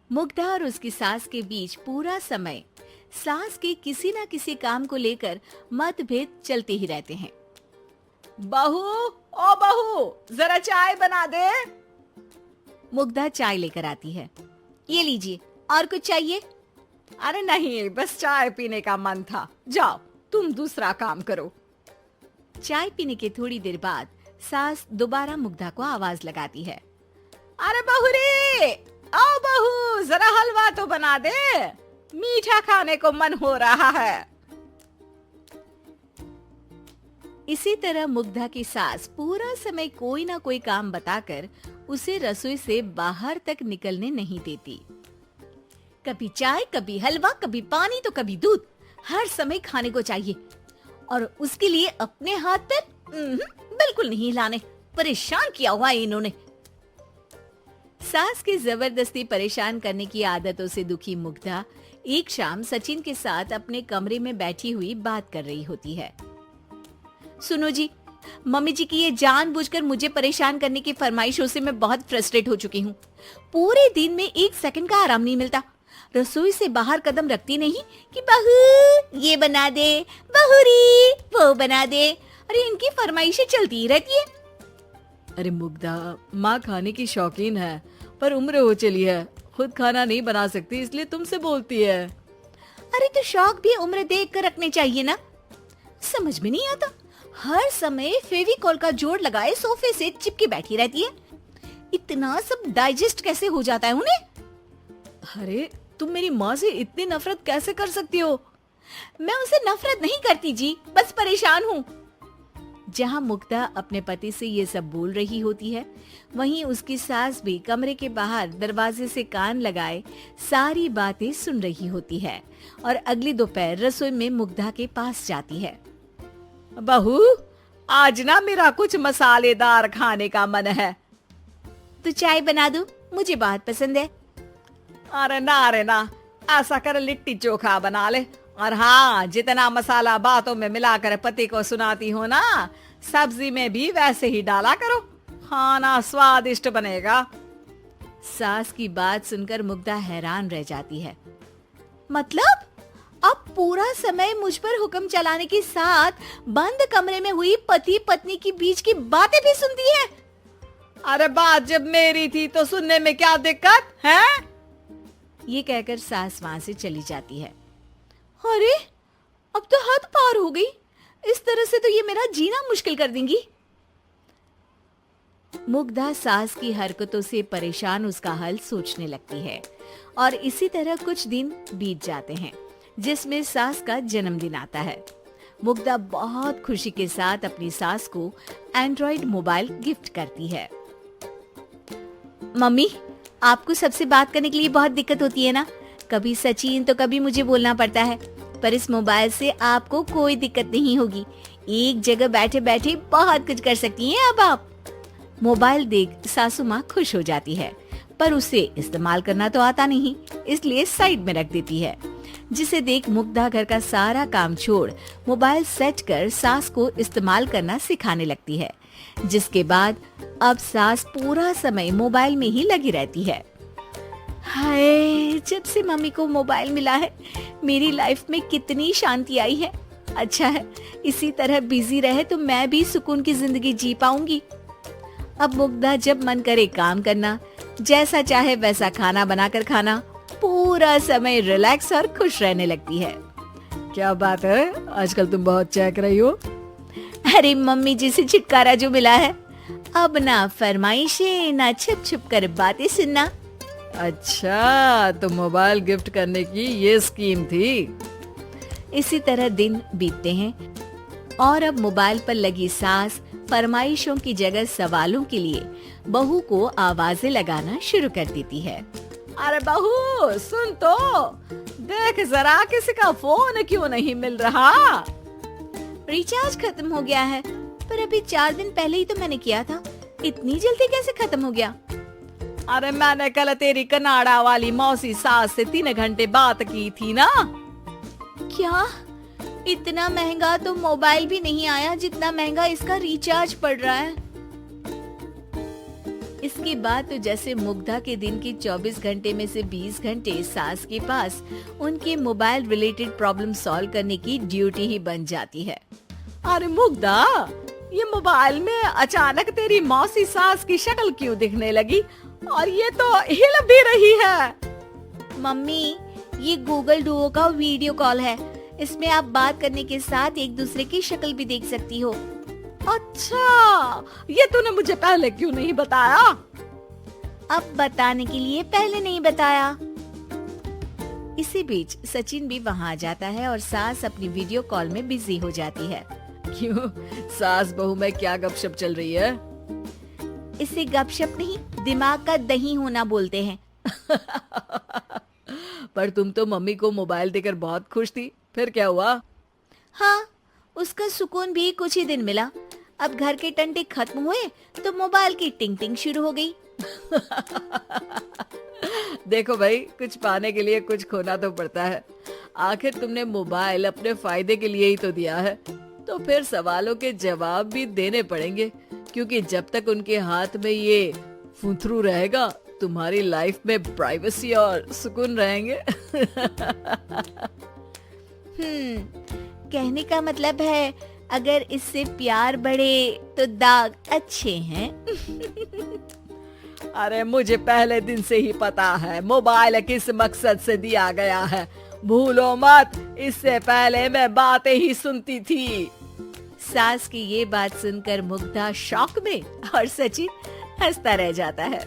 मुग्धा और उसकी सास के बीच पूरा समय सास के किसी न किसी काम को लेकर मतभेद चलते ही रहते हैं। बहू, ओ बहू, जरा चाय बना दे। मुग्धा चाय लेकर आती है। ये लीजिए, और कुछ चाहिए? अरे नहीं, बस चाय पीने का मन था। जाओ, तुम दूसरा काम करो। चाय पीने के थोड़ी देर बाद सास दोबारा मुग्धा को आवाज लगाती है। अरे बहू रे, आओ बहू, जरा हलवा तो बना दे, मीठा खाने को मन हो रहा है। इसी तरह मुग्धा की सास पूरा समय कोई ना कोई काम बताकर उसे रसोई से बाहर तक निकलने नहीं देती। कभी चाय, कभी हलवा, कभी पानी तो कभी दूध, हर समय खाने को चाहिए और उसके लिए अपने हाथ पैर बिल्कुल नहीं हिलाने। परेशान किया हुआ है इन्होंने। सास की जबरदस्ती परेशान करने की आदतों से दुखी मुग्धा एक शाम सचिन के साथ अपने कमरे में बैठी हुई बात कर रही होती है। सुनो जी, मम्मी जी की ये जानबूझकर मुझे परेशान करने की फरमाइशों से मैं बहुत फ्रस्ट्रेट हो चुकी हूँ। पूरे दिन में एक सेकंड का आराम नहीं मिलता। रसोई से बाहर कदम रखती नहीं कि बहू ये बना दे, बहुरी वो बना दे। अरे इनकी फरमाइशें चलती ही रहती है। अरे मुग्धा, माँ खाने की शौकीन है, पर उम्र हो चली है, खुद खाना नहीं बना सकती, इसलिए तुमसे बोलती है। अरे तो शौक भी उम्र देख कर रखने चाहिए ना। समझ में नहीं आता, हर समय फेविकॉल का जोड़ लगाए सोफे से चिपके बैठी रहती है। इतना सब डाइजेस्ट कैसे हो जाता है उन्हें? अरे तुम मेरी माँ से इतनी नफरत कैसे कर सकती हो? मैं उनसे नफरत नहीं करती जी, बस परेशान हूँ। जहाँ मुग्धा अपने पति से ये सब बोल रही होती है, वहीं उसकी सास भी कमरे के बाहर दरवाजे से कान लगाए सारी बातें सुन रही होती है और अगली दोपहर रसोई में मुग्धा के पास जाती है। बहू, आज ना मेरा कुछ मसालेदार खाने का मन है। तो चाय बना दूं? मुझे बहुत पसंद है। अरे ना, ऐसा कर लिट्टी चोखा बना ले। और हाँ, जितना मसाला बातों में मिलाकर पति को सुनाती हो ना, सब्जी में भी वैसे ही डाला करो, खाना स्वादिष्ट बनेगा। सास की बात सुनकर मुग्धा हैरान रह जाती है। मतलब अब पूरा समय मुझ पर हुक्म चलाने के साथ बंद कमरे में हुई पति पत्नी की बीच की बातें भी सुनती है? अरे बात जब मेरी थी तो सुनने में क्या दिक्कत है? ये कहकर सास वहां से चली जाती है। अरे अब तो हद पार हो गई, इस तरह से तो ये मेरा जीना मुश्किल कर देंगी। मुग्धा सास की हरकतों से परेशान उसका हल सोचने लगती है और इसी तरह कुछ दिन बीत जाते हैं, जिसमें सास का जन्मदिन आता है। मुग्धा बहुत खुशी के साथ अपनी सास को एंड्रॉइड मोबाइल गिफ्ट करती है। मम्मी, आपको सबसे बात करने के लिए बहुत दिक्कत होती है ना, कभी सचिन तो कभी मुझे बोलना पड़ता है, पर इस मोबाइल से आपको कोई दिक्कत नहीं होगी। एक जगह बैठे बैठे बहुत कुछ कर सकती हैं अब आप। मोबाइल देख सासू माँ खुश हो जाती है, पर उसे इस्तेमाल करना तो आता नहीं, इसलिए साइड में रख देती है। जिसे देख मुग्धा घर का सारा काम छोड़ मोबाइल सेट कर सास को इस्तेमाल करना सिखाने लगती है, जिसके बाद अब सास पूरा समय मोबाइल में ही लगी रहती है। हाय, जब से मम्मी को मोबाइल मिला है मेरी लाइफ में कितनी शांति आई है। अच्छा है, इसी तरह बिजी रहे तो मैं भी सुकून की जिंदगी जी पाऊंगी। अब मुग्धा जब मन करे काम करना, जैसा चाहे वैसा खाना बनाकर खाना, पूरा समय रिलैक्स और खुश रहने लगती है। क्या बात है, आजकल तुम बहुत चहक रही हो। अरे मम्मी जी से छुटकारा जो मिला है, अब ना फरमाइशें ना छुप छुप कर बातें सुनना। अच्छा, तो मोबाइल गिफ्ट करने की ये स्कीम थी। इसी तरह दिन बीतते हैं और अब मोबाइल पर लगी सास फरमाइशों की जगह सवालों के लिए बहू को आवाजें लगाना शुरू कर देती है। अरे बहू सुन तो, देख जरा किसी का फोन क्यों नहीं मिल रहा? रिचार्ज खत्म हो गया है, पर अभी 4 दिन पहले ही तो मैंने किया था, इतनी जल्दी कैसे खत्म हो गया? अरे मैंने कल तेरी कनाडा वाली मौसी सास से 3 घंटे बात की थी ना। क्या? इतना महंगा तो मोबाइल भी नहीं आया जितना महंगा इसका रिचार्ज पड़ रहा है। इसके बाद तो जैसे मुग्धा के दिन के 24 घंटे में से 20 घंटे सास के पास उनके मोबाइल रिलेटेड प्रॉब्लम सॉल्व करने की ड्यूटी ही बन जाती है। अरे मुग्धा, ये मोबाइल में अचानक तेरी मौसी सास की शक्ल क्यों दिखने लगी? और ये तो हिल भी रही है। मम्मी, ये गूगल डुओ का वीडियो कॉल है। इसमें आप बात करने के साथ एक दूसरे की शक्ल भी देख सकती हो। अच्छा, ये तूने मुझे पहले क्यों नहीं बताया? अब बताने के लिए पहले नहीं बताया। इसी बीच सचिन भी वहाँ आ जाता है और सास अपनी वीडियो कॉल में बिजी हो जाती है। क्यों, सास बहू में क्या गपशप चल रही है? इसे गपशप नहीं, दिमाग का दही होना बोलते हैं। पर तुम तो मम्मी को मोबाइल देकर बहुत खुश थी, फिर क्या हुआ? हाँ, उसका सुकून भी कुछ ही दिन मिला। अब घर के टंटे खत्म हुए तो मोबाइल की टिंग टिंग शुरू हो गई। देखो भाई, कुछ पाने के लिए कुछ खोना तो पड़ता है। आखिर तुमने मोबाइल अपने फायदे के लिए ही तो दिया है, तो फिर सवालों के जवाब भी देने पड़ेंगे, क्योंकि जब तक उनके हाथ में ये फुंथरू रहेगा, तुम्हारी लाइफ में प्राइवेसी और सुकून रहेंगे। कहने का मतलब है अगर इससे प्यार बढ़े तो दाग अच्छे हैं। अरे मुझे पहले दिन से ही पता है मोबाइल किस मकसद से दिया गया है। भूलो मत, इससे पहले मैं बातें ही सुनती थी। सास की ये बात सुनकर मुग्धा शॉक में और सचिन हंसता रह जाता है।